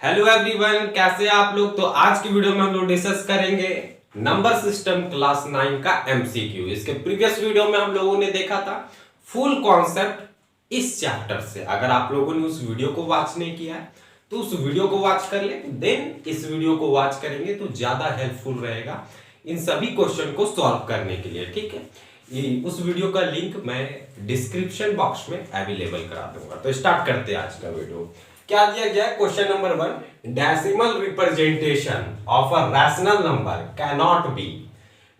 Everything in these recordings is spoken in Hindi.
हेलो एवरीवन, कैसे हैं आप लोग। तो आज की वीडियो में हम लोग डिस्कस करेंगे नंबर सिस्टम क्लास 9 का एमसीक्यू। इसके प्रीवियस वीडियो में हम लोगों ने देखा था फुल कॉन्सेप्ट इस चैप्टर से। अगर आप लोगों ने उस वीडियो को वॉच नहीं किया है तो उस वीडियो को वॉच कर ले, देन इस वीडियो को वॉच करेंगे तो ज्यादा हेल्पफुल रहेगा इन सभी क्वेश्चन को सॉल्व करने के लिए। ठीक है, उस वीडियो का लिंक मैं डिस्क्रिप्शन बॉक्स में अवेलेबल करा दूंगा। तो स्टार्ट करते हैं आज का वीडियो। क्या दिया गया है? Question number 1, decimal representation of a rational number can not be.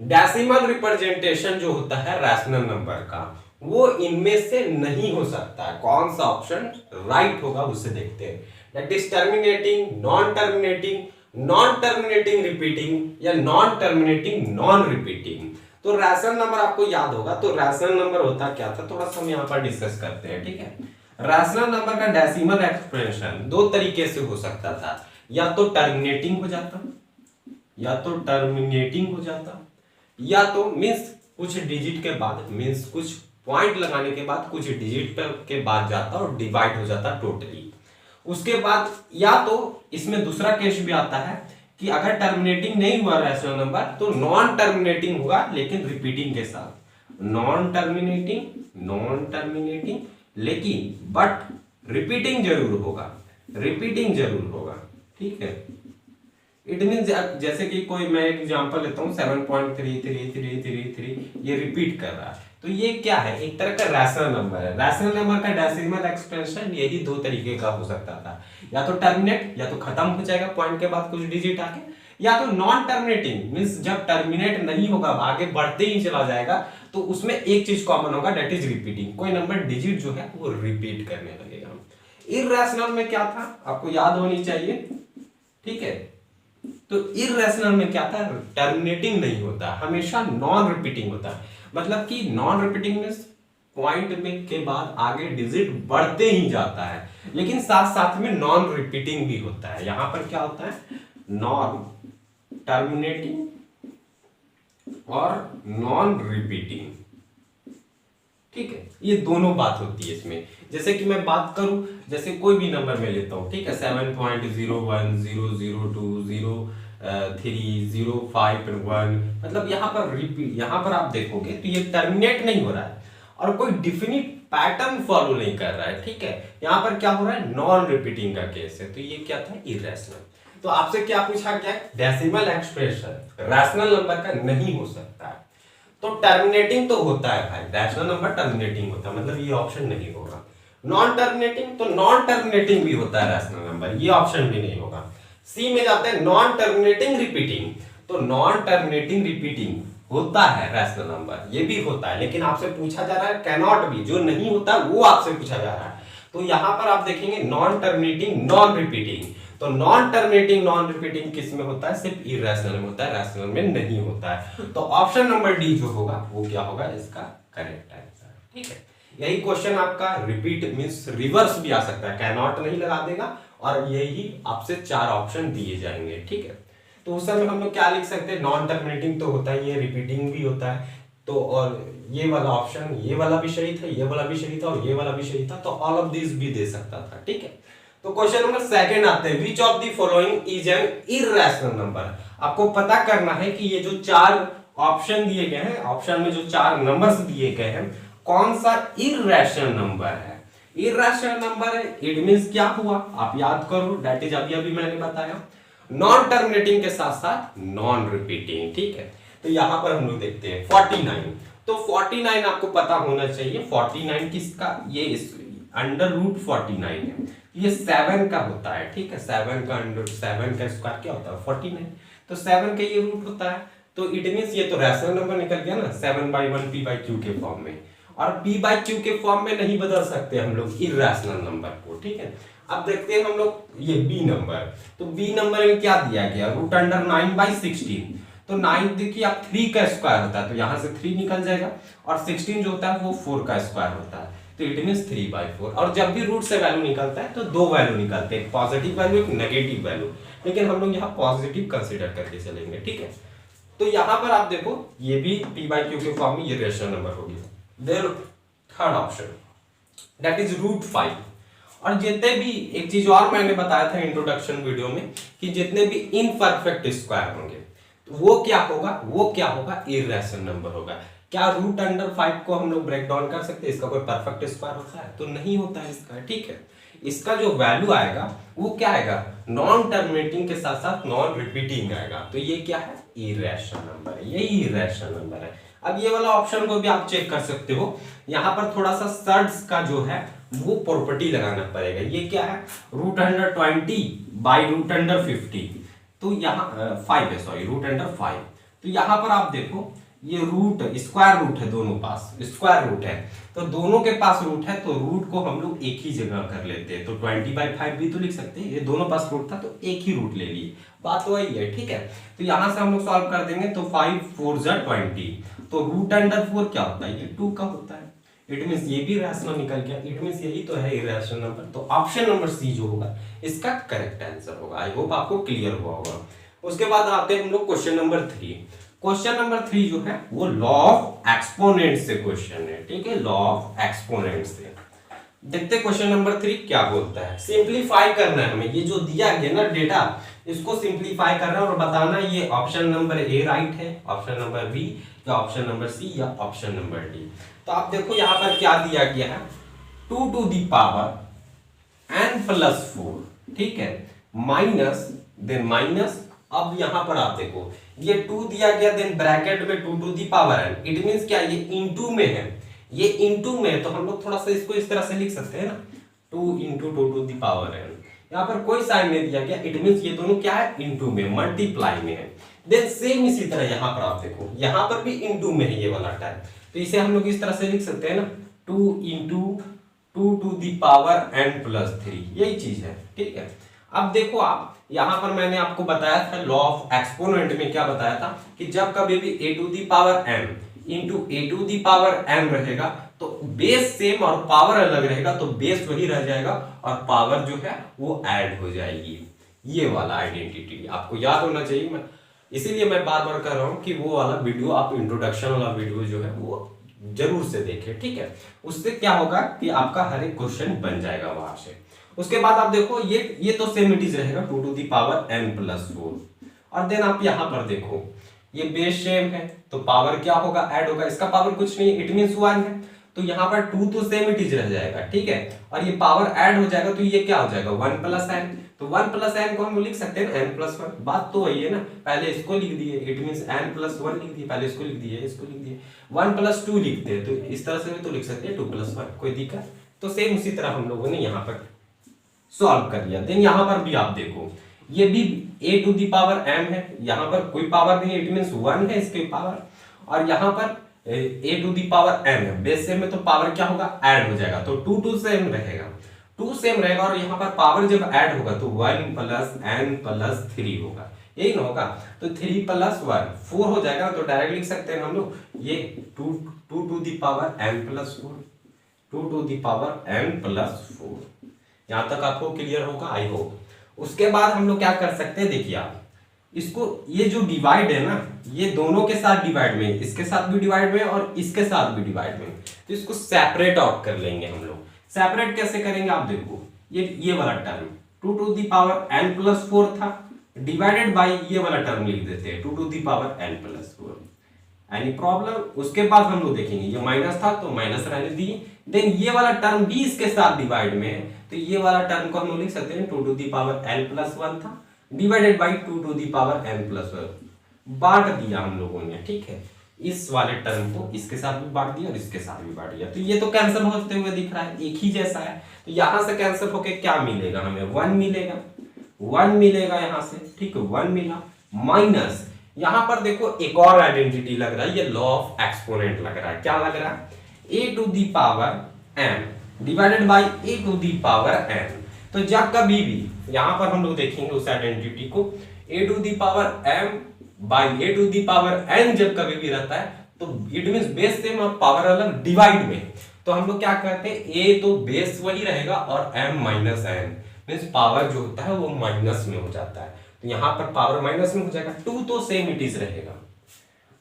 Decimal representation जो होता है रैशनल नंबर का, वो इनमें से नहीं हो सकता है। कौन सा ऑप्शन राइट होगा उसे देखते हैं। That is terminating, non terminating, non terminating repeating या नॉन टर्मिनेटिंग नॉन रिपीटिंग। तो रैशनल नंबर आपको याद होगा। तो रैशनल नंबर होता क्या था, थोड़ा सा हम यहाँ पर डिस्कस करते हैं। ठीक है, रैशनल नंबर का डेसिमल एक्सप्रेशन दो तरीके से हो सकता था। या तो टर्मिनेटिंग हो जाता, या तो टर्मिनेटिंग हो जाता, या तो मींस कुछ डिजिट के बाद, मींस कुछ पॉइंट लगाने के बाद कुछ डिजिट के बाद जाता और डिवाइड हो जाता टोटली। उसके बाद या तो इसमें दूसरा केस भी आता है कि अगर टर्मिनेटिंग नहीं हुआ रैशनल नंबर तो नॉन टर्मिनेटिंग होगा लेकिन रिपीटिंग के साथ। नॉन टर्मिनेटिंग लेकिन बट रिपीटिंग जरूर होगा, रिपीटिंग जरूर होगा। ठीक है, इट मीन जैसे कि कोई मैं एग्जांपल लेता हूं 7.3333 ये रिपीट कर रहा है, तो ये क्या है? एक तरह का रैशनल नंबर है। रैशनल नंबर का डेसिमल एक्सप्रेशन यही दो तरीके का हो सकता था, या तो टर्मिनेट, या तो खत्म हो जाएगा पॉइंट के बाद कुछ डिजिट आके, या तो नॉन टर्मिनेटिंग मींस जब टर्मिनेट नहीं होगा आगे बढ़ते ही चला जाएगा तो उसमें एक चीज कॉमन होगा, दैट इज रिपीटिंग। कोई नंबर डिजिट जो है वो रिपीट करने लगेगा। इररेशनल में क्या था आपको याद होनी चाहिए। ठीक है, तो इररेशनल में क्या था? टर्मिनेटिंग नहीं होता, हमेशा नॉन रिपीटिंग होता है। मतलब कि नॉन रिपीटिंग मींस पॉइंट में के बाद आगे डिजिट बढ़ते ही जाता है, लेकिन साथ साथ में नॉन रिपीटिंग भी होता है। यहां पर क्या होता है? नॉन टर्मिनेटिंग और नॉन रिपीटिंग। ठीक है, ये दोनों बात होती है इसमें। जैसे कि मैं बात करूं, जैसे कोई भी नंबर में लेता हूं, ठीक है, 7.01, 002, 03, 051, मतलब यहां पर रिपीट, यहां पर आप देखोगे तो ये टर्मिनेट नहीं हो रहा है और कोई डिफिनिट पैटर्न फॉलो नहीं कर रहा है। ठीक है, यहां पर क्या हो रहा है? नॉन रिपीटिंग का केस है, तो ये क्या था? इररेशनल। तो आपसे क्या पूछा गया? डेसिमल एक्सप्रेशन रैशनल नंबर का नहीं हो सकता है। तो टर्मिनेटिंग तो होता है भाई, रैशनल नंबर टर्मिनेटिंग होता है, मतलब ये ऑप्शन नहीं होगा। नॉन टर्मिनेटिंग, तो नॉन टर्मिनेटिंग भी होता है रैशनल नंबर, ये ऑप्शन भी नहीं होगा। सी में जाते हैं नॉन टर्मिनेटिंग रिपीटिंग, तो नॉन टर्मिनेटिंग रिपीटिंग होता है रैशनल नंबर, ये भी होता है, लेकिन आपसे पूछा जा रहा है कैनॉट बी, जो नहीं होता वो आपसे पूछा जा रहा है। तो यहां पर आप देखेंगे नॉन टर्मिनेटिंग नॉन रिपीटिंग, तो नॉन टर्मिनेटिंग नॉन रिपीटिंग किस में होता है? सिर्फ इररेशनल में होता है, रैशनल में नहीं होता है। तो ऑप्शन नंबर डी जो होगा वो क्या होगा? इसका करेक्ट आंसर। ठीक है, यही क्वेश्चन आपका रिपीट मींस रिवर्स भी आ सकता है, कैन नॉट नहीं लगा देगा और यही आपसे चार ऑप्शन दिए जाएंगे। ठीक है, तो उस समय हम लोग क्या लिख सकते हैं? नॉन टर्मिनेटिंग तो होता ही है, रिपीटिंग भी होता है, तो और ये वाला ऑप्शन, ये वाला भी सही था, ये वाला भी सही था और ये वाला भी सही था, तो ऑल ऑफ दिस भी दे सकता था। ठीक है, तो क्वेश्चन नंबर सेकंड आते हैं, which of the following is an irrational number. आपको पता करना है कि ये जो चार ऑप्शन दिए गए हैं, ऑप्शन में जो चार नंबर्स दिए गए हैं, कौन सा इररेशनल नंबर है? इररेशनल नंबर है, इट मींस क्या हुआ आप याद करो, दैट इज अभी अभी मैंने बताया, नॉन टर्मिनेटिंग के साथ साथ नॉन रिपीटिंग। ठीक है, तो यहां पर हम लोग देखते हैं 49, तो 49 आपको पता होना चाहिए 49 किसका? ये अंडर रूट 49 है, ये 7 का होता है। ठीक है, 7 का अंडर 7 का स्क्वायर क्या होता है? 49, तो 7 का ये रूट होता है, तो इट मींस ये तो रैशनल नंबर निकल गया ना, 7/1 p/q के फॉर्म में, और p/q के फॉर्म में नहीं बदल सकते हम लोग इररेशनल नंबर को। ठीक है, अब देखते हैं हम लोग ये b नंबर, तो b नंबर में क्या दिया गया? रूट अंडर 9/16, तो 9 देखिए आप 3 का स्क्वायर होता है, तो यहां से 3 निकल जाएगा, और 16 जो होता है वो 4 का स्क्वायर होता है, तो इट मींस 3/4। और जब भी रूट से वैल्यू निकलता है तो दो वैल्यू निकलते हैं, एक पॉजिटिव वैल्यू, एक नेगेटिव वैल्यू, लेकिन हम लोग यहाँ पॉजिटिव कंसीडर करके चलेंगे। ठीक है, तो यहां पर आप देखो ये भी p/q के फॉर्म में ये रेशनल नंबर हो गया। Then third option that is root 5, और जितने भी, एक चीज और मैंने बताया था इंट्रोडक्शन वीडियो में कि जितने भी इनपरफेक्ट स्क्वायर होंगे तो वो क्या होगा इर्रेशनल नंबर होगा। क्या रूट अंडर 5 को हम लोग ब्रेक डाउन कर सकते हैं? इसका कोई परफेक्ट स्क्वायर होता है? तो नहीं होता है इसका, ठीक है। इसका जो वैल्यू आएगा वो क्या आएगा, नॉन टर्मिनेटिंग के साथ साथ नॉन रिपीटिंग आएगा। तो ये क्या है, इरेशनल नंबर है, यही इरेशनल नंबर है। अब ये वाला ऑप्शन को भी आप चेक कर सकते हो, यहाँ पर थोड़ा सा सर्ड्स का जो है वो प्रॉपर्टी लगाना पड़ेगा। ये क्या है, root under 20 by root under 50, तो यहाँ 5 है, सॉरी रूट अंडर 5। तो यहाँ पर आप देखो ये रूट स्क्वायर रूट है, दोनों पास स्क्वायर रूट है, तो दोनों के पास रूट है तो रूट को हम लोग एक ही जगह कर लेते हैं। तो 20/5 भी तो लिख सकते हैं, ये दोनों पास रूट था तो एक ही रूट ले लिए, बात तो वही है, ठीक है। तो यहां से हम लोग सॉल्व कर देंगे, तो 5 4 जा 20, तो रूट अंडर 4 क्या होता है, ये 2 का होता है। इट मींस ये भी रैशनल निकल गया, इट मींस यही तो है इरैशनल नंबर। तो ऑप्शन नंबर सी जो होगा इसका करेक्ट आंसर होगा। आई होप आपको क्लियर हुआ होगा। उसके बाद आते हैं हम लोग क्वेश्चन नंबर 3। क्वेश्चन नंबर 3 जो है वो लॉ ऑफ एक्सपोनेंट से क्वेश्चन है, ठीक है, लॉ ऑफ एक्सपोनेंट से। देखते क्वेश्चन नंबर 3 क्या बोलता है। सिंप्लीफाई करना है हमें, ये जो दिया गया ना डेटा, इसको सिंप्लीफाई करना है और बताना ये ऑप्शन नंबर ए राइट है, ऑप्शन नंबर बी या ऑप्शन नंबर सी या ऑप्शन नंबर डी। तो आप देखो यहाँ पर क्या दिया गया है, 2 to the power n plus 4, ठीक है, माइनस देन माइनस। अब यहां पर आप देखो ये 2 दिया गया, देन ब्रैकेट में 2 to the power n, it means क्या, ये इनटू में है, ये इनटू में है, तो हम लोग थोड़ा सा इसको इस तरह से लिख सकते हैं ना, 2 into 2 to the power n। यहाँ पर कोई साइन नहीं दिया गया, इट मींस ये दोनों क्या है, इनटू में, मल्टीप्लाई में है। देन सेम इसी तरह यहां पर आप देखो, यहां पर भी इनटू में है ये वाला टाइप, तो इसे हम लोग इस तरह से लिख सकते हैं ना, 2 into 2 to the power n plus 3, यही चीज है, ठीक है। अब देखो आप यहां पर मैंने आपको बताया था लॉ ऑफ एक्सपोनेंट में, क्या बताया था कि जब कभी भी a to the power m into a to the power m रहेगा तो बेस सेम और पावर अलग रहेगा, तो बेस वही रह जाएगा और पावर जो है वो ऐड हो जाएगी। ये वाला आइडेंटिटी आपको याद होना चाहिए, मैं इसीलिए मैं बार बार कर रहा हूं कि वो वाला वीडियो आप इंट्रोडक्शन वाला वीडियो जो है वो जरूर से देखें, ठीक है। उससे क्या होगा कि आपका हर एक क्वेश्चन बन जाएगा वहां से। उसके बाद आप देखो ये तो सेम इट इज रहेगा, 2 to the power n plus 4, और देन आप यहां पर देखो ये बेस सेम है तो पावर क्या होगा, ऐड होगा, इसका पावर कुछ नहीं, इट मींस 1 है, तो यहां पर 2 तो सेम इट इज रह जाएगा, ठीक है, और ये पावर ऐड हो जाएगा तो ये क्या हो जाएगा 1 प्लस n। तो 1 प्लस n को हम लिख सकते हैं n प्लस 1, बात तो वही है ना, पहले इसको लिख दिए, इट मींस n प्लस 1 लिख दिए, पहले इसको लिख दिए, इसको लिख दिए, 1 प्लस 2 लिखते हैं, तो इस तरह से भी तो लिख सकते हैं 2 प्लस 1, कोई दिक्कत। तो सेम उसी तरह हम लोगों ने यहाँ पर सॉल्व कर लिया। देन यहां पर भी आप देखो ये भी a to the power m है, यहां पर कोई पावर नहीं है, इट मींस 1 है इसके पावर, और यहां पर a to the power m है, बेस सेम में तो पावर क्या होगा, ऐड हो जाएगा, तो 2 2 सेम रहेगा, 2 सेम रहेगा, और यहां पर पावर जब ऐड होगा तो 1 प्लस n प्लस 3 होगा, यही ना होगा, तो 3 प्लस 1 4 हो जाएगा, तो डायरेक्ट लिख सकते हैं हम लोग ये 2 to the power m plus 4, 2 to the power m plus 4। यहां तक आपको क्लियर होगा, आई होप। उसके बाद हम लोग क्या कर सकते हैं, देखिए आप इसको, ये जो डिवाइड है ना, ये दोनों के साथ डिवाइड में, इसके साथ भी डिवाइड में और इसके साथ भी डिवाइड में, तो इसको सेपरेट आउट कर लेंगे हम लोग। सेपरेट कैसे करेंगे आप देखो, ये वाला term 2 to the power n plus 4 था, डिवाइडेड बाई ये वाला टर्म लिख देते हैं 2 to the power n plus 4। Any problem? उसके बाद हम लोग देखेंगे ये माइनस था तो माइनस रहने दिए, देन ये वाला टर्म भी इसके साथ डिवाइड में है, तो ये वाला टर्म को हम लोग लिख सकते हैं 2 to the power n plus 1 था, divided by 2 to the power n plus 1, बांट दिया हम लोगों ने, ठीक है, इस वाले टर्म को इसके साथ भी बांट दिया और इसके साथ भी बांट दिया, तो ये तो कैंसिल होते हुए दिख रहा है, एक ही जैसा है, तो यहां से कैंसिल होके क्या मिलेगा हमें, 1 मिलेगा, 1 मिलेगा यहां से, ठीक है, 1 मिला, माइनस यहां पर देखो एक और आइडेंटिटी लग रहा है, ये लॉ ऑफ एक्सपोनेंट लग रहा है, क्या लग रहा है, a to the power m divided by a to the power n। तो जब कभी भी यहां पर हम लोग देखेंगे उस आइडेंटिटी को, a to the power m by a to the power n जब कभी भी रहता है तो इट मींस बेस सेम और पावर अलग डिवाइड में, तो हम लोग क्या करते हैं, a तो बेस वही रहेगा और m minus n, means power जो होता है वो माइनस में हो जाता है, तो यहां पर पावर माइनस में हो जाएगा, 2 तो सेम इट इज रहेगा।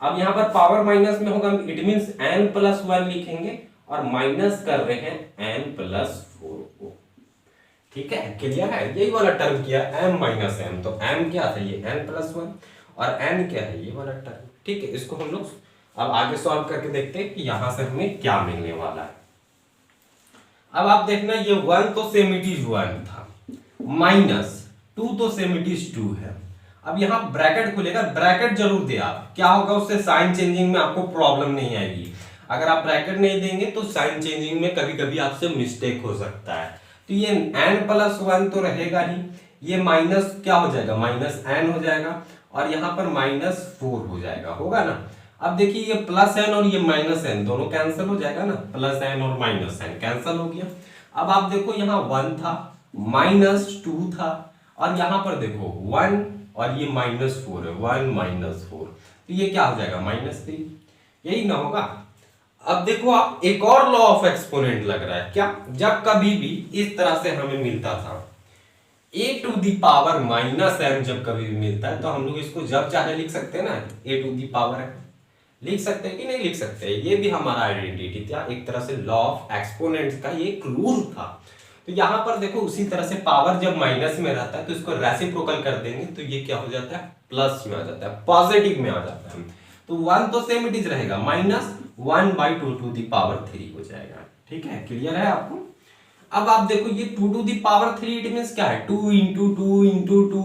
अब यहां पर पावर माइनस में होगा, इट मींस n प्लस 1 लिखेंगे और माइनस कर रहे हैं n प्लस 4 को, ठीक है, क्लियर है। यही वाला टर्म किया m माइनस एम, तो m क्या था, ये n प्लस वन, और n क्या है, ये वाला टर्म। ठीक है, इसको हम लोग अब आगे सॉल्व करके देखते हैं कि यहां से हमें क्या मिलने वाला है। अब आप देखना, ये 1 तो सेम इट इज 1 था, माइनस 2 तो सेम इट इज 2 है। अब यहां ब्रैकेट खुलेगा, ब्रैकेट जरूर दे आप, क्या होगा उससे साइन चेंजिंग में आपको प्रॉब्लम नहीं आएगी। अगर आप ब्रैकेट नहीं देंगे तो साइन चेंजिंग में कभी कभी आपसे मिस्टेक हो सकता है। तो ये n प्लस वन तो रहेगा ही, ये माइनस क्या हो जाएगा, माइनस n हो जाएगा, और यहाँ पर माइनस 4 हो जाएगा, होगा ना। अब देखिए ये प्लस n और ये माइनस n दोनों कैंसिल हो जाएगा ना, प्लस n और माइनस n कैंसिल हो गया। अब आप देखो यहाँ 1 था, माइनस 2 था, और यहाँ पर देखो 1 और ये माइनस 4 है, 1 माइनस 4, तो ये क्या हो जाएगा, माइनस 3, यही ना होगा। अब देखो आप, एक और लॉ ऑफ एक्सपोनेंट लग रहा है क्या, जब कभी भी इस तरह से हमें मिलता था a to the power minus m, जब कभी भी मिलता है तो हम लोग इसको जब चाहे लिख सकते हैं ना, a टू दी पावर है, लिख सकते हैं कि नहीं लिख सकते हैं, ये भी हमारा आइडेंटिटी था, एक तरह से लॉ ऑफ एक्सपोनेंट्स का ये एक रूल था। तो यहां पर देखो उसी तरह से पावर जब माइनस में रहता है तो इसको रेसिप्रोकल कर देंगे तो ये क्या हो जाता है, प्लस में आ जाता है, पॉजिटिव में आ जाता है। तो 1 तो सेम इट इज रहेगा, माइनस 1/2 टू दी पावर 3 हो जाएगा। ठीक है, क्लियर है आपको। अब आप देखो ये 2 to the power 3 it means क्या है, 2 इंटू 2 इंटू 2,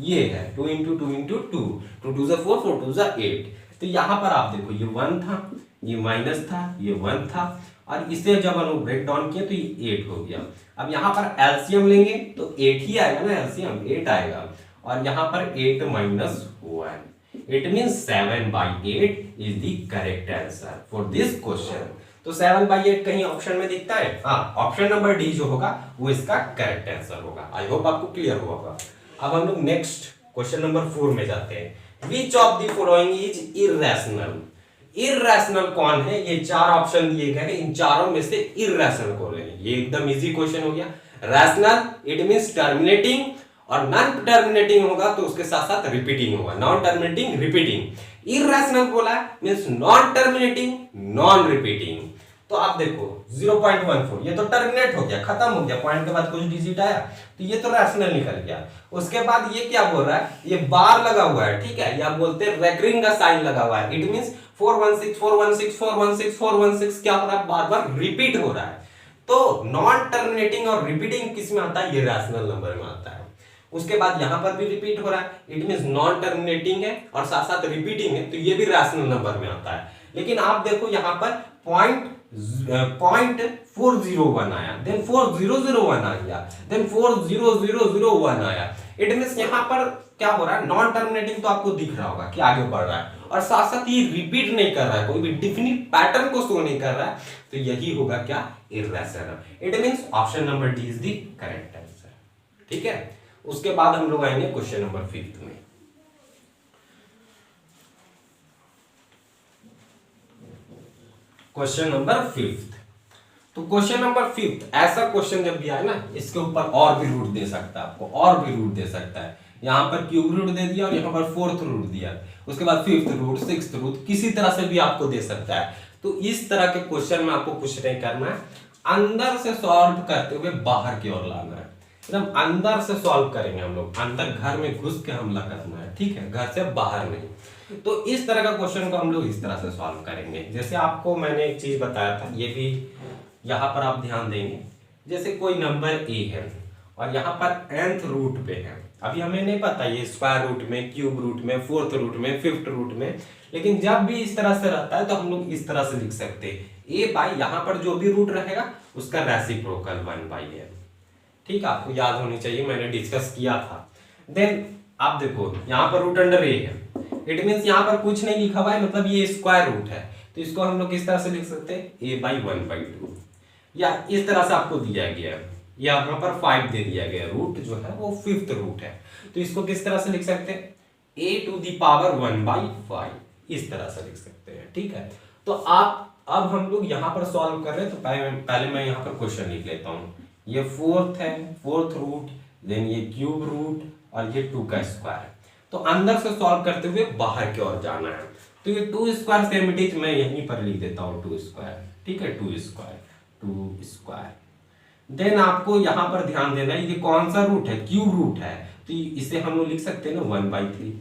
ये है 2 इंटू 2 इंटू 2, 2 2 4 4 2 8। तो यहां पर आप देखो ये 1 था, ये माइनस था, ये 1 था, और इसे जब हम लोग ब्रेक डाउन किया तो ये 8 हो गया। अब यहां पर एलसीएम लेंगे तो 8 ही आएगा ना, एलसीएम 8 आएगा, और यहां पर 8 minus 1, it means 7/8 is the correct answer for this question. तो 7/8 कहीं ऑप्शन में दिखता है, हाँ, ऑप्शन नंबर डी जो होगा वो इसका करेक्ट आंसर होगा। आई होप आपको क्लियर होगा। अब हम लोग नेक्स्ट क्वेश्चन नंबर 4 में जाते हैं। Which of the following is irrational? Irrational कौन है, ये 4 ऑप्शन दिए गए हैं, इन चारों में से इर्रेशनल कौन है। ये एकदम इजी क्वेश्चन हो गया। रैशनल इट मींस टर्मिनेटिंग, और नॉन टर्मिनेटिंग होगा तो उसके साथ साथ रिपीटिंग होगा, नॉन टर्मिनेटिंग रिपीटिंग। इर्रेशनल बोला means non terminating non repeating. तो आप देखो 0.14 ये तो टर्मिनेट हो गया, खत्म हो गया, पॉइंट के बाद कुछ डिजिट आया तो ये तो रैशनल निकल गया। उसके बाद ये क्या बोल रहा है, ये बार लगा हुआ है, ठीक है, या बोलते हैं रेकरिंग का साइन लगा हुआ है, इट मींस 416 416 416 416 क्या हो रहा है, बार बार रिपीट हो रहा है। तो नॉन टर्मिनेटिंग और रिपीटिंग किस में आता है, ये रैशनल नंबर में आता है। उसके बाद यहां पर भी रिपीट हो रहा है, इट मींस नॉन टर्मिनेटिंग है और साथ साथ रिपीटिंग है, तो ये भी रैशनल नंबर में आता है। लेकिन आप देखो यहां पर पॉइंट 401 आया, देन 4001 आ गया, देन 40001 आया। इट मींस यहां पर क्या हो रहा है, नॉन टर्मिनेटिंग तो आपको दिख रहा होगा कि आगे बढ़ रहा है, और साथ साथ ये रिपीट नहीं कर रहा है, कोई भी डिफिनिट पैटर्न को शो नहीं कर रहा है, तो यही होगा क्या, irrational. It means option number D is the correct answer. ठीक है, उसके बाद हम लोग आएंगे क्वेश्चन नंबर 5 में। Question number 5। तो क्वेश्चन नंबर 5 ऐसा क्वेश्चन जब भी आए ना, इसके ऊपर और भी रूट दे सकता है, आपको और भी रूट दे सकता है। यहां पर क्यूब रूट दे दिया और यहां पर 4th रूट दिया, उसके बाद 5th रूट 6th रूट, किसी तरह से भी आपको दे सकता है। तो इस तरह के क्वेश्चन में आपको कुछ नहीं करना है, अंदर से सॉल्व करते हुए बाहर की ओर लाना है, एकदम अंदर से सॉल्व करेंगे हम लोग, अंदर घर में घुस के हमला करना है, ठीक है, घर से बाहर नहीं। तो इस तरह का क्वेश्चन को हम लोग इस तरह से सॉल्व करेंगे। जैसे आपको मैंने एक चीज बताया था, ये भी यहाँ पर आप ध्यान देंगे। जैसे कोई नंबर a है और यहाँ पर nth रूट पे है, अभी हमें नहीं पता ये स्क्वायर रूट में, क्यूब रूट में, 4th रूट में, 5th रूट में, लेकिन जब भी इस तरह से रहता है तो हम लोग इस तरह से लिख सकते हैं, a बाई यहाँ पर जो भी रूट रहेगा उसका रेसिप्रोकल 1/n। ठीक है, आपको याद होनी चाहिए, मैंने डिस्कस किया था। देन आप देखो यहाँ पर रूट अंडर a है, इट मींस यहाँ पर कुछ नहीं लिखा हुआ है, मतलब ये स्क्वायर रूट है, तो इसको हम लोग किस तरह से लिख सकते हैं, a/1/2, या इस तरह से आपको दिया गया है, यहाँ पर 5 दे दिया गया, रूट जो है वो 5th रूट है, तो इसको किस तरह से लिख सकते हैं, a⁴ इस तरह से लिख सकते हैं। ठीक है, तो आप अब हम लोग यहाँ पर सॉल्व कर रहे हैं, तो पहले मैं यहाँ पर क्वेश्चन लिख लेता हूँ। ये 4th है, 4th रूट, देन ये क्यूब रूट और ये 2 का स्क्वायर। तो अंदर से सॉल्व करते हुए बाहर की ओर जाना है, तो ये 2 स्क्वायर सेम इट मैं यहीं पर लिख देता हूँ 2 स्क्वायर। ठीक है, 2 स्क्वायर देन आपको यहाँ पर ध्यान देना है ये कौन सा रूट है, क्यूब रूट है, तो इसे हम लोग लिख सकते हैं ना 1/3।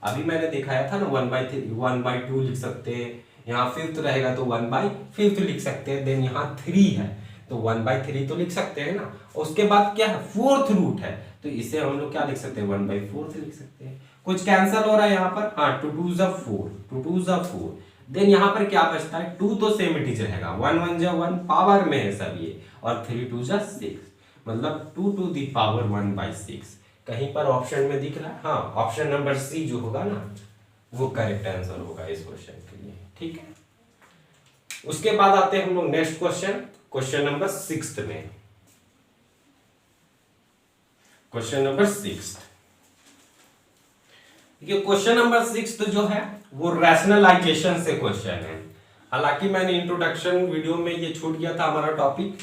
अभी मैंने दिखाया था ना 1/3 1/2 लिख सकते हैं, यहाँ फिफ्थ रहेगा तो 1/5 लिख सकते हैं, देन यहाँ 3 है तो 1/3 तो लिख सकते हैं ना। उसके बाद क्या है, फोर्थ रूट है, तो इसे हम लोग क्या लिख सकते हैं 1/4 लिख सकते हैं। कुछ कैंसिल हो रहा है यहाँ पर, हाँ 2 2 ज़ा 4, 2 2 ज़ा 4, देन यहाँ पर क्या बचता है 2 तो सेम इट इज रहेगा, 1 1 जा 1 पावर में है सब ये, और 3 2 जा 6, मतलब 2 to the power 1/6। कहीं पर ऑप्शन में दिख रहा है, हाँ ऑप्शन नंबर सी जो होगा ना वो करेक्ट आंसर होगा इस क्वेश्चन के लिए, ठीक है। उसके बाद आते हैं हम लोग नेक्स्ट क्वेश्चन, क्वेश्चन नंबर 6 में। क्वेश्चन नंबर 6, देखिए क्वेश्चन नंबर 6 तो जो है वो रैशनलाइजेशन से क्वेश्चन है। हालांकि मैंने इंट्रोडक्शन वीडियो में ये छूट गया था हमारा टॉपिक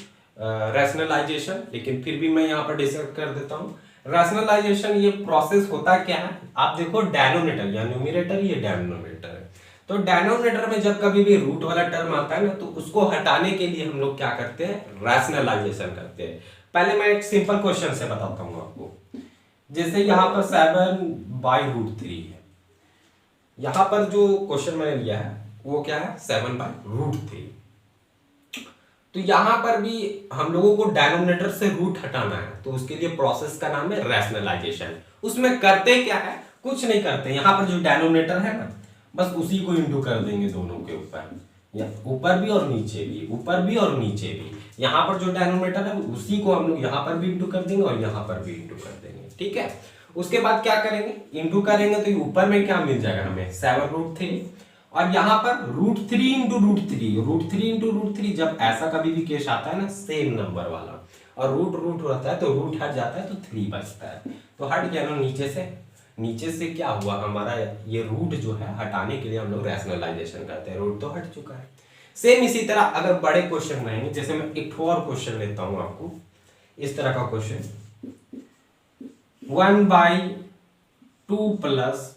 रैशनलाइजेशन, लेकिन फिर भी मैं यहाँ पर डिस्कस कर देता हूँ। रैशनलाइजेशन ये प्रोसेस होता क्या है, आप देखो डेनोमिनेटर या न्यूमरेटर, ये डेनोमिनेटर है, तो डेनोमिनेटर में जब कभी भी रूट वाला टर्म आता है ना तो उसको हटाने के लिए हम लोग क्या करते हैं, रैशनलाइजेशन करते हैं। पहले मैं एक सिंपल क्वेश्चन से बताता हूँ आपको, जैसे यहाँ पर 7/√3 है, यहाँ पर जो क्वेश्चन मैंने लिया है वो क्या है 7/√3, तो यहां पर भी हम लोगों को डेनोमिनेटर से रूट हटाना है, तो उसके लिए प्रोसेस का नाम है रैशनलाइजेशन। उसमें करते क्या है, कुछ नहीं करते, यहाँ पर जो डेनोमिनेटर है ना बस उसी को इंटू कर देंगे दोनों के ऊपर, या ऊपर भी और नीचे भी, ऊपर भी और नीचे भी। यहाँ पर जो डेनोमिनेटर है उसी को हम लोग यहाँ पर भी इंटू कर देंगे और यहाँ पर भी इंटू कर देंगे, ठीक है। उसके बाद क्या करेंगे, इंटू करेंगे तो ऊपर में क्या मिल जाएगा हमें 7/√3, और यहाँ पर √3 इंटू √3, √3 इंटू √3, जब ऐसा कभी भी केस आता है ना सेम नंबर वाला और रूट रूट रहता है तो रूट हट जाता है तो 3 बचता है, तो हट गया ना नीचे से क्या हुआ हमारा, ये रूट जो है हटाने के लिए हम लोग रैशनलाइजेशन करते हैं, रूट तो हट चुका है। सेम इसी तरह अगर बड़े क्वेश्चन रहेंगे, जैसे मैं एक और क्वेश्चन लेता हूं आपको, इस तरह का क्वेश्चन 1/2 प्लस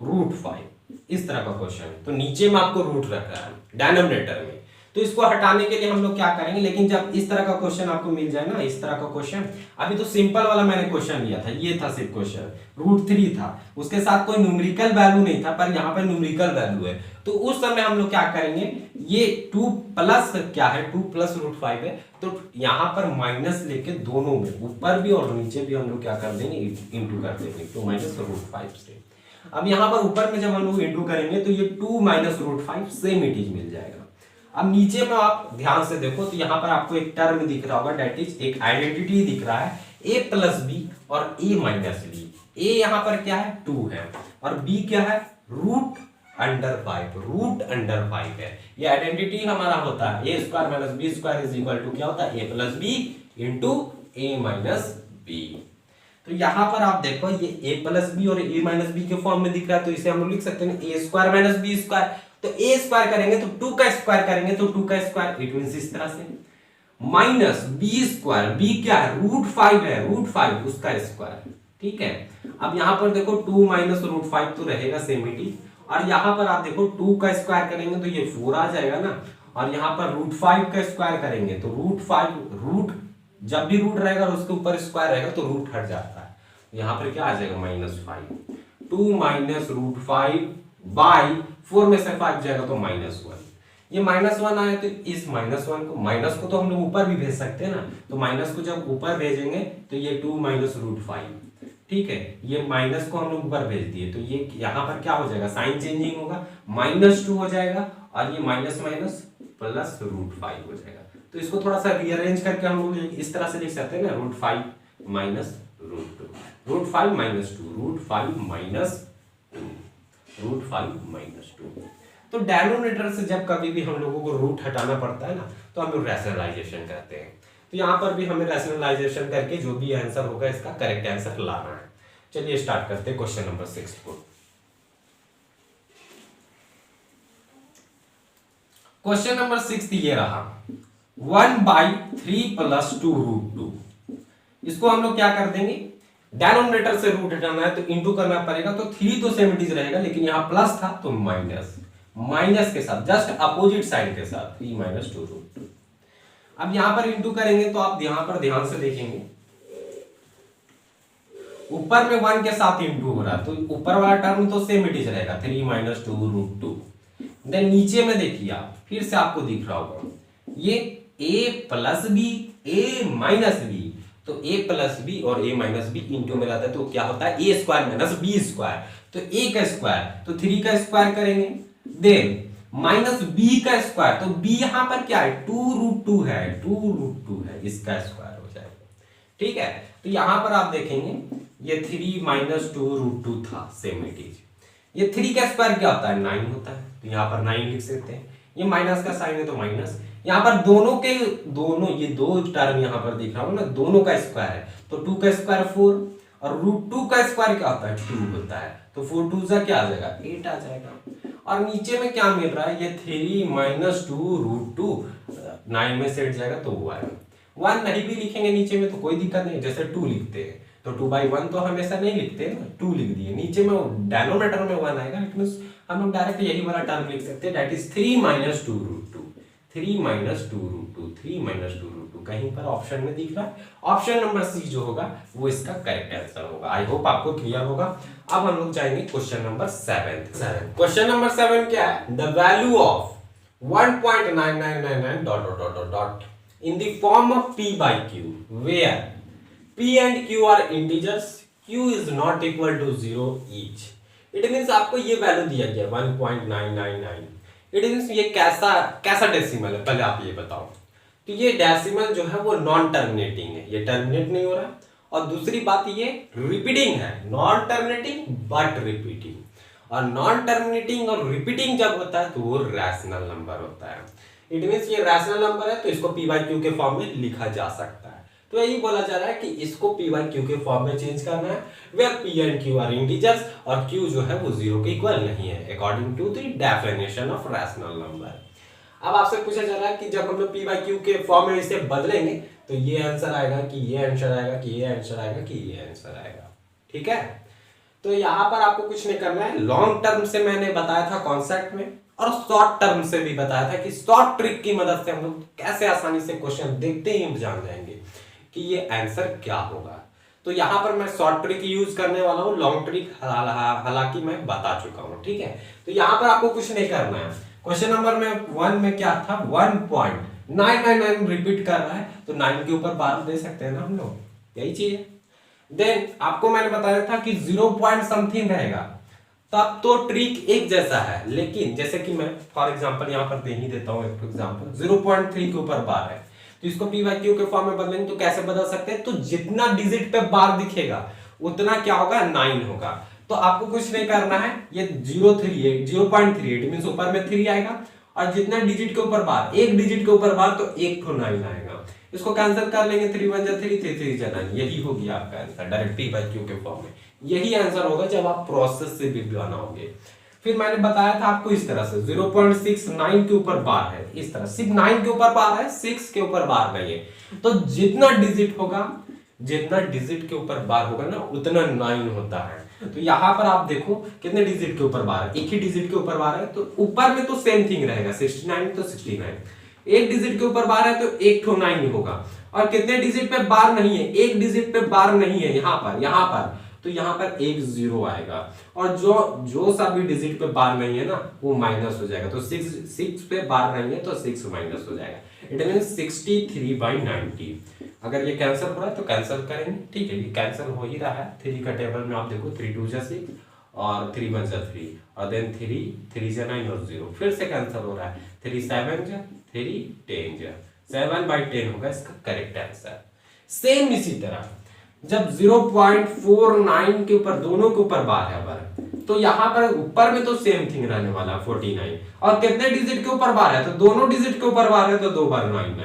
√5, इस तरह का क्वेश्चन, तो नीचे में आपको रूट रख रहा है डेनोमिनेटर में, तो इसको हटाने के लिए हम लोग क्या करेंगे, लेकिन जब इस तरह का क्वेश्चन आपको मिल जाए ना, इस तरह का क्वेश्चन, अभी तो सिंपल वाला मैंने क्वेश्चन लिया था, ये था सिर्फ क्वेश्चन, √3 था, उसके साथ कोई न्यूमेरिकल वैल्यू नहीं था, पर यहाँ पर न्यूमेरिकल वैल्यू है, तो उस समय हम लोग क्या करेंगे, ये 2 प्लस क्या है 2 प्लस √5 है, तो यहाँ पर माइनस लेके दोनों में ऊपर भी और नीचे भी हम लोग क्या कर देंगे इंटू कर देंगे 2 माइनस √5 से। अब यहाँ पर ऊपर में जब हम लोग इंटू करेंगे तो ये 2 माइनस √5 सेम इट इज मिल जाएगा। अब नीचे में आप ध्यान से देखो तो यहाँ पर आपको एक टर्म दिख रहा होगा, डेट इज एक आइडेंटिटी दिख रहा है a प्लस बी और a माइनस बी। a यहाँ पर क्या है 2 है और b क्या है √5 है, ये आइडेंटिटी हमारा होता है a² minus b² is equal to क्या होता है a plus B into a minus B. तो यहाँ पर आप देखो ये a प्लस बी और a माइनस बी के फॉर्म में दिख रहा है, तो इसे हम लोग लिख सकते हैं a² माइनस b², तो a² करेंगे तो 2 का स्क्वायर करेंगे तो 2 का स्क्वायर, इट मींस इस तरह से, माइनस b², b क्या है √5 है, √5 उसका स्क्वायर, ठीक है। अब यहाँ पर देखो 2 माइनस √5 तो रहेगा सेम इट इज, और यहाँ पर आप देखो 2 का स्क्वायर करेंगे तो ये 4 आ जाएगा ना, और यहाँ पर √5 का स्क्वायर करेंगे तो √5 जब भी रूट रहेगा और उसके ऊपर स्क्वायर रहेगा तो रूट हट जाता है, यहाँ पर क्या आ जाएगा -5, 2 माइनस √5 बाई 4 में से 5 जाएगा तो -1, ये -1 आया तो इस -1 को, माइनस को तो हम लोग ऊपर भी भेज सकते हैं ना, तो माइनस को जब ऊपर भेजेंगे तो ये 2 माइनस √5, ठीक है, ये माइनस को हम लोग ऊपर भेज दिए तो ये यहाँ पर क्या हो जाएगा साइन चेंजिंग होगा, -2 हो जाएगा और ये माइनस माइनस प्लस √5 हो जाएगा। तो इसको थोड़ा सा रीअरेंज करके हम लोग इस तरह से लिख सकते हैं ना, √5 माइनस √2, √5 माइनस 2, √5 माइनस 2। तो डेनोमिनेटर से जब कभी भी हम लोगों को रूट हटाना पड़ता है ना तो हम लोग रैशनलाइजेशन करते हैं, तो यहाँ पर भी हमें रैशनलाइजेशन करके जो भी आंसर होगा इसका करेक्ट आंसर लाना है। चलिए स्टार्ट करते हैं क्वेश्चन नंबर 6 को। क्वेश्चन नंबर 6 ये रहा 1/3 प्लस 2√2, इसको हम लोग क्या कर देंगे, डेनोमिनेटर से रूट हटाना है तो इंटू करना पड़ेगा, तो 3 तो सेम इट इज रहेगा लेकिन यहाँ प्लस था तो माइनस के साथ जस्ट अपोजिट साइड के साथ 3 माइनस 2√2। अब यहाँ पर इंटू करेंगे तो आप यहाँ पर ध्यान से देखेंगे, ऊपर में 1 के साथ इंटू हो रहा है, तो ऊपर वाला टर्म तो सेम इट इज रहेगा 3 - 2 √2। देन नीचे में देखिए आप, फिर से आपको दिख रहा होगा ये a + b a - b, तो a + b और a - b इंटू में रहता है तो क्या होता है a² - b², तो a का स्क्वायर तो 3 का स्क्वायर करेंगे, देन -b का स्क्वायर, तो b यहां पर क्या है 2 √2 है, 2 √2 है, इसका स्क्वायर हो जाएगा। ठीक है, तो यहां पर आप देखेंगे ये 3 - 2 √2 था, सेम इट इज। ये 3 का स्क्वायर क्या होता है 9 होता है, तो यहाँ पर 9 लिख सकते हैं। ये माइनस का साइन है तो माइनस, यहाँ पर दोनों ये दो टर्म यहाँ पर दिख रहा हूँ ना, दोनों का स्क्वायर है, तो 2 का स्क्वायर 4 और √2 का स्क्वायर क्या होता है 2 होता है, तो 4 2 जा क्या आ जाएगा 8 आ जाएगा। और नीचे में क्या मिल रहा है ये 3 - 2 √2, 9 में सेट जाएगा तो 1 नहीं भी लिखेंगे नीचे में तो कोई दिक्कत नहीं, जैसे 2 लिखते हैं तो 2/1 तो हमेशा नहीं लिखते ना, 2 लिख दिए, नीचे में डेनोमिनेटर में 1 आएगा, लेकिन हम लोग डायरेक्ट यही वाला टर्म लिख सकते हैं, दैट इज 3 - 2 √2, 3 - 2 √2, 3 - 2 √2, कहीं पर ऑप्शन में दिख रहा है, ऑप्शन नंबर सी जो होगा वो इसका करेक्ट आंसर होगा। आई होप आपको क्लियर होगा। अब हम लोग जाएंगे क्वेश्चन नंबर 7। क्वेश्चन नंबर 7 क्या है, the value of 1.9999 ... in the form of p/q where p and q are integers, q is not equal to 0 each। It means आपको ये वैल्यू दिया गया 1.999, इट मींस ये कैसा डेसिमल है, पहले आप ये बताओ। तो ये डेसिमल जो है वो नॉन टर्मिनेटिंग है, ये टर्मिनेट नहीं हो रहा, और दूसरी बात ये रिपीटिंग है, नॉन टर्मिनेटिंग बट रिपीटिंग, और नॉन टर्मिनेटिंग और रिपीटिंग जब होता है तो वो रैशनल नंबर होता है। इट मींस ये रैशनल नंबर है तो इसको p/q के फॉर्म में लिखा जा सकता है। तो यही बोला जा रहा है कि इसको p/q के फॉर्म में चेंज करना है, where p and q are integers और q जो है वो 0 के इक्वल नहीं है, according to the definition of rational number. अब आपसे पूछा जा रहा है कि जब हम लोग p/q के फॉर्म में इसे बदलेंगे तो ये आंसर आएगा कि ये आंसर आएगा कि ये आंसर आएगा कि ये आंसर आएगा। ठीक है, तो यहाँ पर आपको कुछ नहीं करना है, लॉन्ग टर्म से मैंने बताया था कॉन्सेप्ट में, और शॉर्ट टर्म से भी बताया था कि शॉर्ट ट्रिक की मदद से हम लोग कैसे आसानी से क्वेश्चन देखते ही जान जाएंगे कि ये आंसर क्या होगा। तो यहाँ पर मैं शॉर्ट ट्रिक यूज करने वाला हूँ, लॉन्ग ट्रिक हालांकि मैं बता चुका हूँ। ठीक है, तो यहाँ पर आपको कुछ नहीं करना है। क्वेश्चन नंबर में 1 में क्या था 1.999 रिपीट कर रहा है, तो 9 के ऊपर 12 दे सकते हैं ना हम लोग, यही चीज है। देन आपको मैंने बताया था कि 0 पॉइंट समथिंग रहेगा, तब तो ट्रिक एक जैसा है, लेकिन जैसे कि मैं फॉर एग्जांपल यहाँ पर दे ही देता हूँ एक एग्जांपल, 0.3 के ऊपर बार है तो इसको p/q के फॉर्म में बदलेंगे तो कैसे बदल सकते हैं, तो जितना डिजिट पे बार दिखेगा उतना क्या होगा 9 होगा। तो आपको कुछ नहीं करना है, ये 0.38 मींस ऊपर में 3 आएगा, और जितना डिजिट के ऊपर बार, एक डिजिट के ऊपर बार तो एक तो 9 आएगा, इसको कैंसिल कर लेंगे, 3 1 जा 3 3 3 जा 9, यही होगी आपका आंसर डायरेक्ट p/q के फॉर्म में। यही आंसर होगा जब आप प्रोसेस से भी बनाओगे। फिर मैंने बताया था आपको इस तरह से 0.69 के ऊपर बार है, इस तरह सिर्फ 9 के ऊपर बार है, 6 के ऊपर बार नहीं है, तो जितना डिजिट होगा, जितना डिजिट के ऊपर बार होगा ना उतना 9 होता है। तो यहाँ पर आप देखो कितने डिजिट के ऊपर बार है, एक ही डिजिट के ऊपर बार है, तो ऊपर में तो सेम थिंग रहेगा 69 तो 69, एक डिजिट के ऊपर बार है तो एक तो 9 होगा, और कितने डिजिट पे बार नहीं है, एक डिजिट पे बार नहीं है यहाँ पर तो यहाँ पर एक 0 आएगा, और जो सा भी डिजिट पे बार नहीं है ना वो माइनस हो जाएगा, तो 6 पे बार नहीं है तो 6 माइनस हो जाएगा, इट मींस 63/90। अगर ये कैंसिल हो रहा है तो कैंसिल करेंगे, ठीक है, ये कैंसिल हो ही रहा है। 3 का टेबल में आप देखो 3 2 जा 6 और 3 1 जा 3 और देन 3 जा 9 और 0 फिर से कैंसिल हो रहा है, 3 7 जा 3 10 जा 7/10 होगा इसका करेक्ट आंसर। सेम इसी तरह जब 0.49 के ऊपर दोनों के ऊपर बार है बार, तो यहाँ पर ऊपर में तो सेम थिंग रहने वाला 49, और कितने डिजिट के ऊपर बार है, तो दोनों डिजिट के ऊपर बार है तो 2 बार 9 9,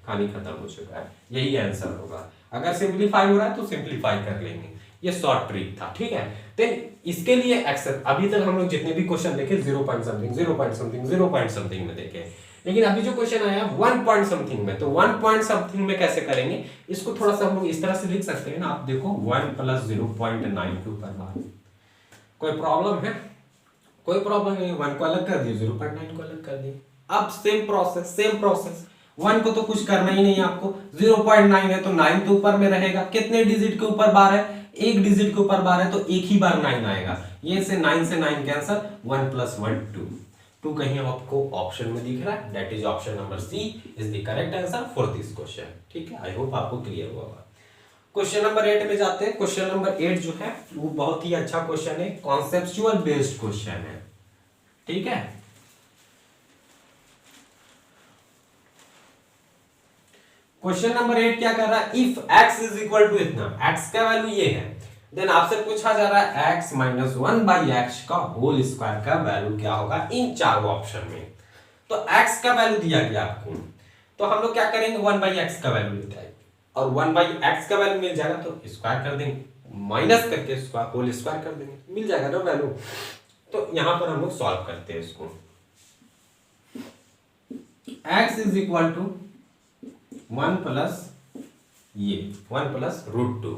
कहानी खत्म हो चुका है, यही आंसर होगा। अगर सिंप्लीफाई हो रहा है तो सिंप्लीफाई कर लेंगे, ये शॉर्ट ट्रिक था। ठीक है, तो इसके लिए एक्सेप्ट, अभी तक हम लोग जितने भी क्वेश्चन देखे 0 point something 0 point something 0 point something में देखे, लेकिन अभी जो क्वेश्चन आया 1 पॉइंट समथिंग में, तो 1 पॉइंट समथिंग में कैसे करेंगे, इसको थोड़ा सा हम लोग इस तरह से लिख सकते हैं ना, आप देखो 1 + 0.9 के ऊपर बार, कोई प्रॉब्लम है, कोई प्रॉब्लम नहीं, 1 को अलग कर दिए 0.9 को अलग कर दिए। अब सेम प्रोसेस 1 को तो कुछ करना ही नहीं है आपको, 0.9 है तो 9 तो ऊपर में रहेगा। कितने डिजिट के ऊपर बार है, एक डिजिट के ऊपर बार है तो एक ही बार 9 आएगा। ये से 9 कैंसर, 1 + 1 2। 2 कहीं आपको ऑप्शन में दिख रहा है, that is option number C is the correct answer for this question. ठीक है, आई होप आपको क्लियर हुआ होगा। क्वेश्चन नंबर 8 में जाते हैं। क्वेश्चन नंबर 8 जो है वो बहुत ही अच्छा क्वेश्चन है, कॉन्सेप्चुअल बेस्ड क्वेश्चन है। ठीक है, क्वेश्चन नंबर 8 क्या कर रहा है, if x is equal to इतना, x का वैल्यू ये है, देन आपसे पूछा जा रहा है x - 1/x का होल स्क्वायर का वैल्यू क्या होगा इन चारों ऑप्शन में। तो x का वैल्यू दिया गया आपको, तो हम लोग क्या करेंगे, 1/x का वैल्यू लेते हैं और 1/x का वैल्यू मिल जाएगा तो स्क्वायर कर देंगे, माइनस करके स्क्वायर होल स्क्वायर कर देंगे, मिल जाएगा ना वैल्यू। तो यहां पर हम लोग सॉल्व करते हैं इसको। x is equal to 1 plus ये 1 + √2,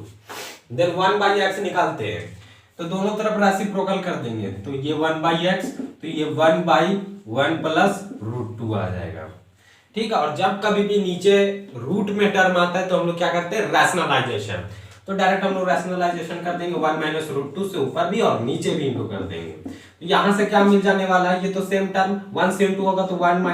देन 1/x निकालते हैं तो दोनों तरफ रेसिप्रोकल कर देंगे, तो ये 1/x तो ये 1/1 + √2 आ जाएगा। ठीक है, और जब कभी भी नीचे रूट में टर्म आता है तो हम लोग क्या करते हैं, रैशनलाइजेशन। तो डायरेक्ट हम लोग रैशनलाइजेशन कर देंगे, 1 - √2 से ऊपर भी और नीचे भी इनको कर देंगे। तो यहां से क्या मिल जाने वाला है, ये तो सेम टर्म 1 से इंटू होगा तो 1 -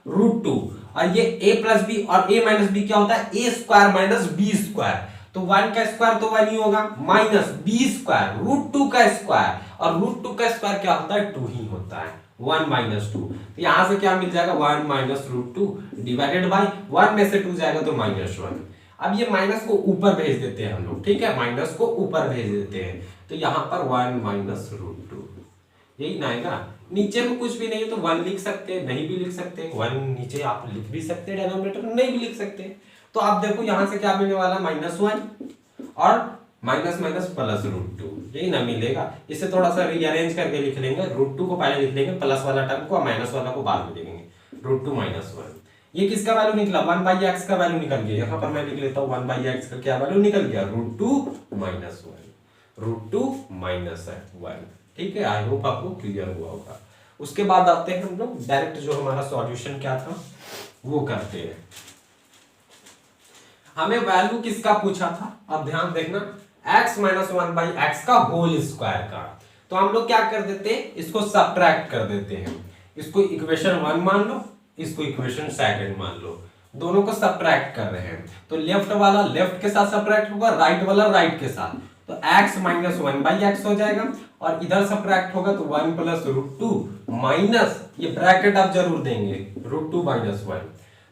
√2, और ये a + b और a - b क्या होता है, a² - b²। तो 1 का स्क्वायर तो 1 ही होगा, माइनस b² √2 का स्क्वायर, और √2 का स्क्वायर क्या होता है, 2 ही होता है, 1 - 2। तो यहां से क्या मिल जाएगा, 1 - √2 डिवाइडेड बाय 1 में से 2 जाएगा तो -1। अब ये माइनस को ऊपर भेज देते हैं हम लोग, ठीक है, माइनस को ऊपर भेज देते हैं, तो यहां पर 1 - √2 यही ना आएगा। नीचे में कुछ भी नहीं है तो 1 लिख सकते हैं, नहीं भी लिख सकते हैं, 1 नीचे आप लिख भी सकते हैं डिनोमिनेटर में, नहीं भी लिख सकते हैं। तो आप देखो यहां से क्या मिलने वाला है, -1 और माइनस +√2, यही ना मिलेगा। इसे थोड़ा सा रीअरेंज करके लिख लेंगे, √2 को पहले लिख लेंगे, प्लस वाला टर्म को, माइनस वाला को बाद में लिखेंगे, √2 - 1। ये किसका वैल्यू निकला, 1/x का वैल्यू निकल गया। यहाँ पर मैं लिख लेता हूँ 1/x का क्या वैल्यू निकल गया, √2 - 1, √2 - 1। ठीक है, आई होप आपको क्लियर हुआ होगा। उसके बाद आते हैं हम लोग डायरेक्ट, जो हमारा सॉल्यूशन क्या था वो करते हैं। हमें वैल्यू किसका पूछा था, अब ध्यान देखना, x - 1/x का होल स्क्वायर का। तो हम लोग क्या कर देते हैं, इसको सब्ट्रैक्ट कर देते हैं। इसको इक्वेशन 1 मान लो, इसको इक्वेशन 2 मान लो, दोनों को सब्ट्रैक्ट कर रहे हैं। तो लेफ्ट वाला लेफ्ट के साथ सब्ट्रैक्ट होगा, राइट वाला राइट के साथ, तो x - 1/x हो जाएगा, और इधर सब्ट्रैक्ट होगा तो 1 + √2 माइनस, ये ब्रैकेट आप जरूर देंगे, √2 - 1।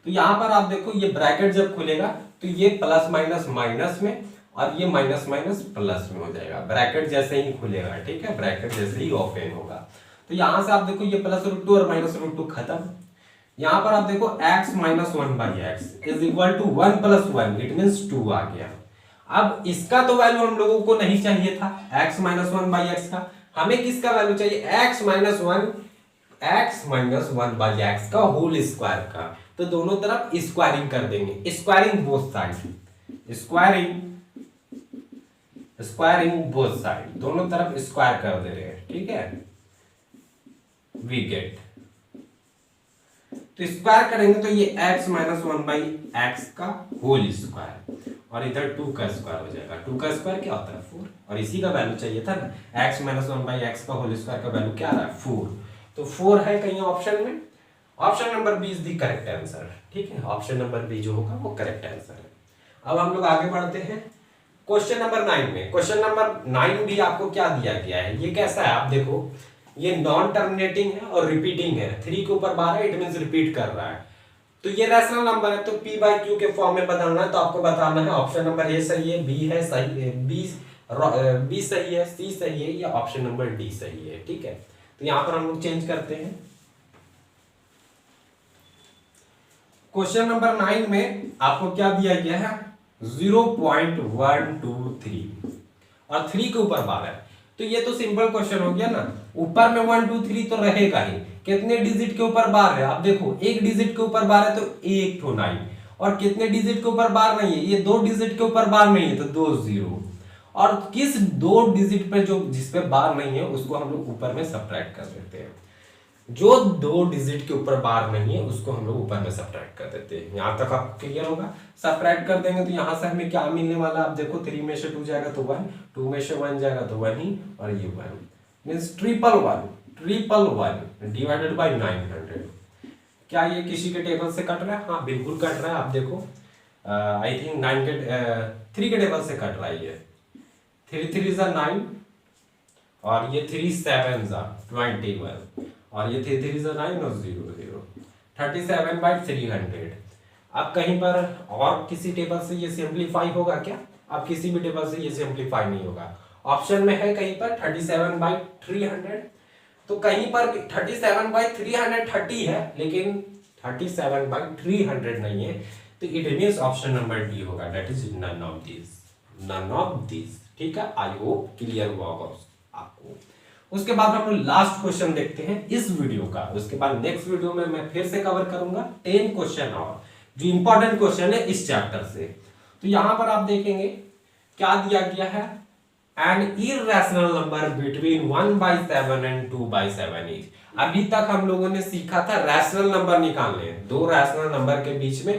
तो यहां पर आप देखो ये ब्रैकेट जब खुलेगा तो ये प्लस माइनस माइनस में, और ये माइनस माइनस प्लस में हो जाएगा, ब्रैकेट जैसे ही खुलेगा। ठीक है, ब्रैकेट जैसे ही ओपन होगा तो यहां से आप देखो ये +√2 और -√2 खत्म। यहां पर आप देखो x - 1/x is equal to 1 + 1, it means 2 आ गया। अब इसका तो वैल्यू हम लोगों को नहीं चाहिए था, x - 1/x का, हमें किसका वैल्यू चाहिए, x - 1/x का होल स्क्वायर का। तो दोनों तरफ स्क्वायरिंग कर देंगे, squaring both side, squaring both side, दोनों तरफ स्क्वायर कर दे रहे हैं। ठीक है, वी गेट, तो स्क्वायर करेंगे तो ये x - 1/x का होल स्क्वायर, और इधर 2 का स्क्वायर हो जाएगा। 2 का स्क्वायर क्या होता है, 4, और इसी का वैल्यू चाहिए था ना, x - 1/x का होल स्क्वायर का वैल्यू क्या आ रहा है, 4। तो 4 है कहीं ऑप्शन में, option number B is the correct answer. ठीक है, ऑप्शन नंबर बी जो होगा वो करेक्ट आंसर है। अब हम लोग आगे बढ़ते हैं क्वेश्चन नंबर 9 में। क्वेश्चन नंबर 9 भी आपको क्या दिया गया है, ये कैसा है, आप देखो ये नॉन टर्मिनेटिंग है और रिपीटिंग है, 3 के ऊपर 12, इट मींस रिपीट कर रहा है। तो ये रैशनल नंबर है, तो p/q के फॉर्म में बदलना है, तो आपको बताना है ऑप्शन नंबर ए सही है, बी है सही है, बी सही है, सी सही है, या ऑप्शन नंबर डी सही है। ठीक है, तो यहां पर हम लोग चेंज करते हैं। क्वेश्चन नंबर 9 में आपको क्या दिया गया है, 0.123 और 3 के ऊपर 12 है। तो ये तो सिंपल क्वेश्चन हो गया ना, ऊपर में 1 2 3 तो रहेगा ही, कितने डिजिट के ऊपर बार है, आप देखो एक डिजिट के ऊपर बार है तो 1 तो 9, और कितने डिजिट के ऊपर बार नहीं है, ये 2 डिजिट के ऊपर बार नहीं है तो 2 0, और किस 2 डिजिट पे जो जिस पे बार नहीं है उसको हम लोग ऊपर में सब्ट्रैक्ट कर देते हैं। जो 2 डिजिट के ऊपर बार नहीं है उसको हम लोग ऊपर में सब्ट्रैक्ट कर देते हैं। यहां तक आपको क्लियर होगा। सब्ट्रैक्ट कर देंगे तो यहां से हमें क्या मिलने वाला, आप देखो 3 में से 2 जाएगा तो 1, 2 में से 1 जाएगा तो 1 ही, और ये 1 मीन्स 111 डिवाइडेड बाई 900। क्या ये किसी के टेबल से कट रहा है? हाँ बिल्कुल कट रहा है। आप देखो आई थिंक 3 के टेबल से कट रहा है। ये 3 3 9 और ये 3 7 21 और ये 3 3 9 और 0 0 37/300। अब कहीं पर और किसी टेबल से ये सिंप्लीफाई होगा क्या? अब किसी भी टेबल से ये सिंप्लीफाई नहीं होगा। ऑप्शन में है कहीं पर 37/300, तो कहीं पर 37/330 है लेकिन 37/300 नहीं है, तो it means option number D होगा, that is none of this. ठीक है, आई होप क्लियर हुआ होगा आपको। उसके बाद हम लोग लास्ट क्वेश्चन देखते हैं इस वीडियो का। उसके बाद नेक्स्ट वीडियो में मैं फिर से कवर करूंगा 10 क्वेश्चन और जो इंपॉर्टेंट क्वेश्चन है इस चैप्टर से। तो यहां पर आप देखेंगे क्या दिया गया है, N irrational number between 1/7 and 2/7 is. अभी तक हम लोगों ने सीखा था रैशनल नंबर निकालने, 2 रैशनल नंबर के बीच में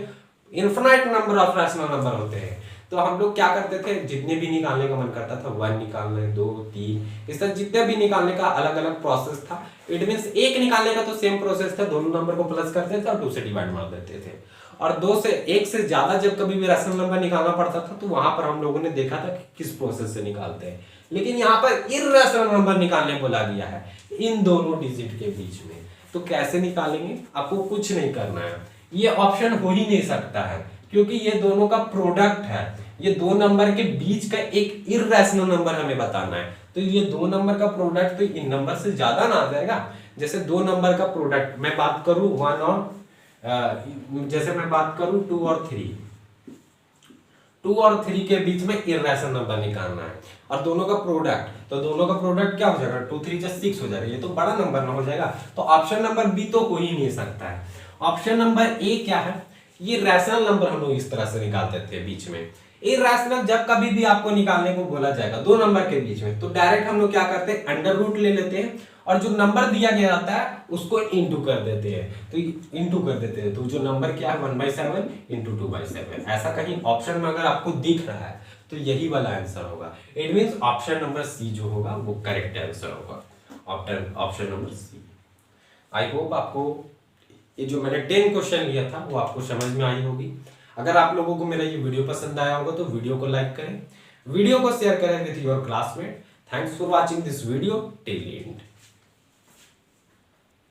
infinite number of rational number होते हैं। तो हम लोग क्या करते थे, जितने भी निकालने का मन करता था 1 निकालने, 2 3 इस तरह जितने भी निकालने का अलग अलग प्रोसेस था। इट मींस एक निकालने का तो सेम प्रोसेस था, दोनों नंबर को प्लस करते थे और 2 से डिवाइड मार देते थे। और 2 से 1 से ज्यादा जब कभी भी रैशनल नंबर निकालना पड़ता था तो वहां पर हम लोगों ने देखा था कि किस प्रोसेस से निकालते हैं। लेकिन यहाँ पर इर्रेशनल नंबर निकालने बोला गया है इन दोनों डिजिट के बीच में, तो कैसे निकालेंगे? आपको कुछ नहीं करना है, ये ऑप्शन हो ही नहीं सकता है क्योंकि ये दोनों का प्रोडक्ट है। ये 2 नंबर के बीच का एक इर्रेशनल नंबर हमें बताना है, तो ये 2 नंबर का प्रोडक्ट तो इन नंबर से ज्यादा ना आ जाएगा। जैसे 2 नंबर का प्रोडक्ट मैं बात करूं 1 और जैसे मैं बात करूं 2 और 3, 2 और 3 के बीच में इर्रेशनल नंबर निकालना है और दोनों का प्रोडक्ट, तो दोनों का प्रोडक्ट क्या हो जाएगा, 2 3 जा 6 हो जाएगा। ये तो बड़ा नंबर ना हो जाएगा, तो ऑप्शन नंबर बी तो हो ही नहीं सकता है। ऑप्शन नंबर ए क्या है, ये रैशनल नंबर हम लोग इस तरह से निकालते थे बीच में। इर्रेशनल जब कभी भी आपको निकालने को बोला जाएगा 2 नंबर के बीच में, तो डायरेक्ट हम लोग क्या करते हैं, अंडर रूट ले लेते हैं और जो नंबर दिया गया रहता है उसको इनटू कर देते हैं। तो इनटू कर देते हैं, तो जो नंबर क्या है 1/7 इंटू 2/7। ऐसा कहीं ऑप्शन में अगर आपको दिख रहा है तो यही वाला आंसर होगा। It means option number C जो होगा वो करेक्ट आंसर होगा, option number C. I hope आपको ये जो मैंने 10 क्वेश्चन लिया था वो आपको समझ में आई होगी। अगर आप लोगों को मेरा ये वीडियो पसंद आया होगा तो वीडियो को लाइक करें, वीडियो को शेयर करें with your classmate. Thanks for watching this video till and.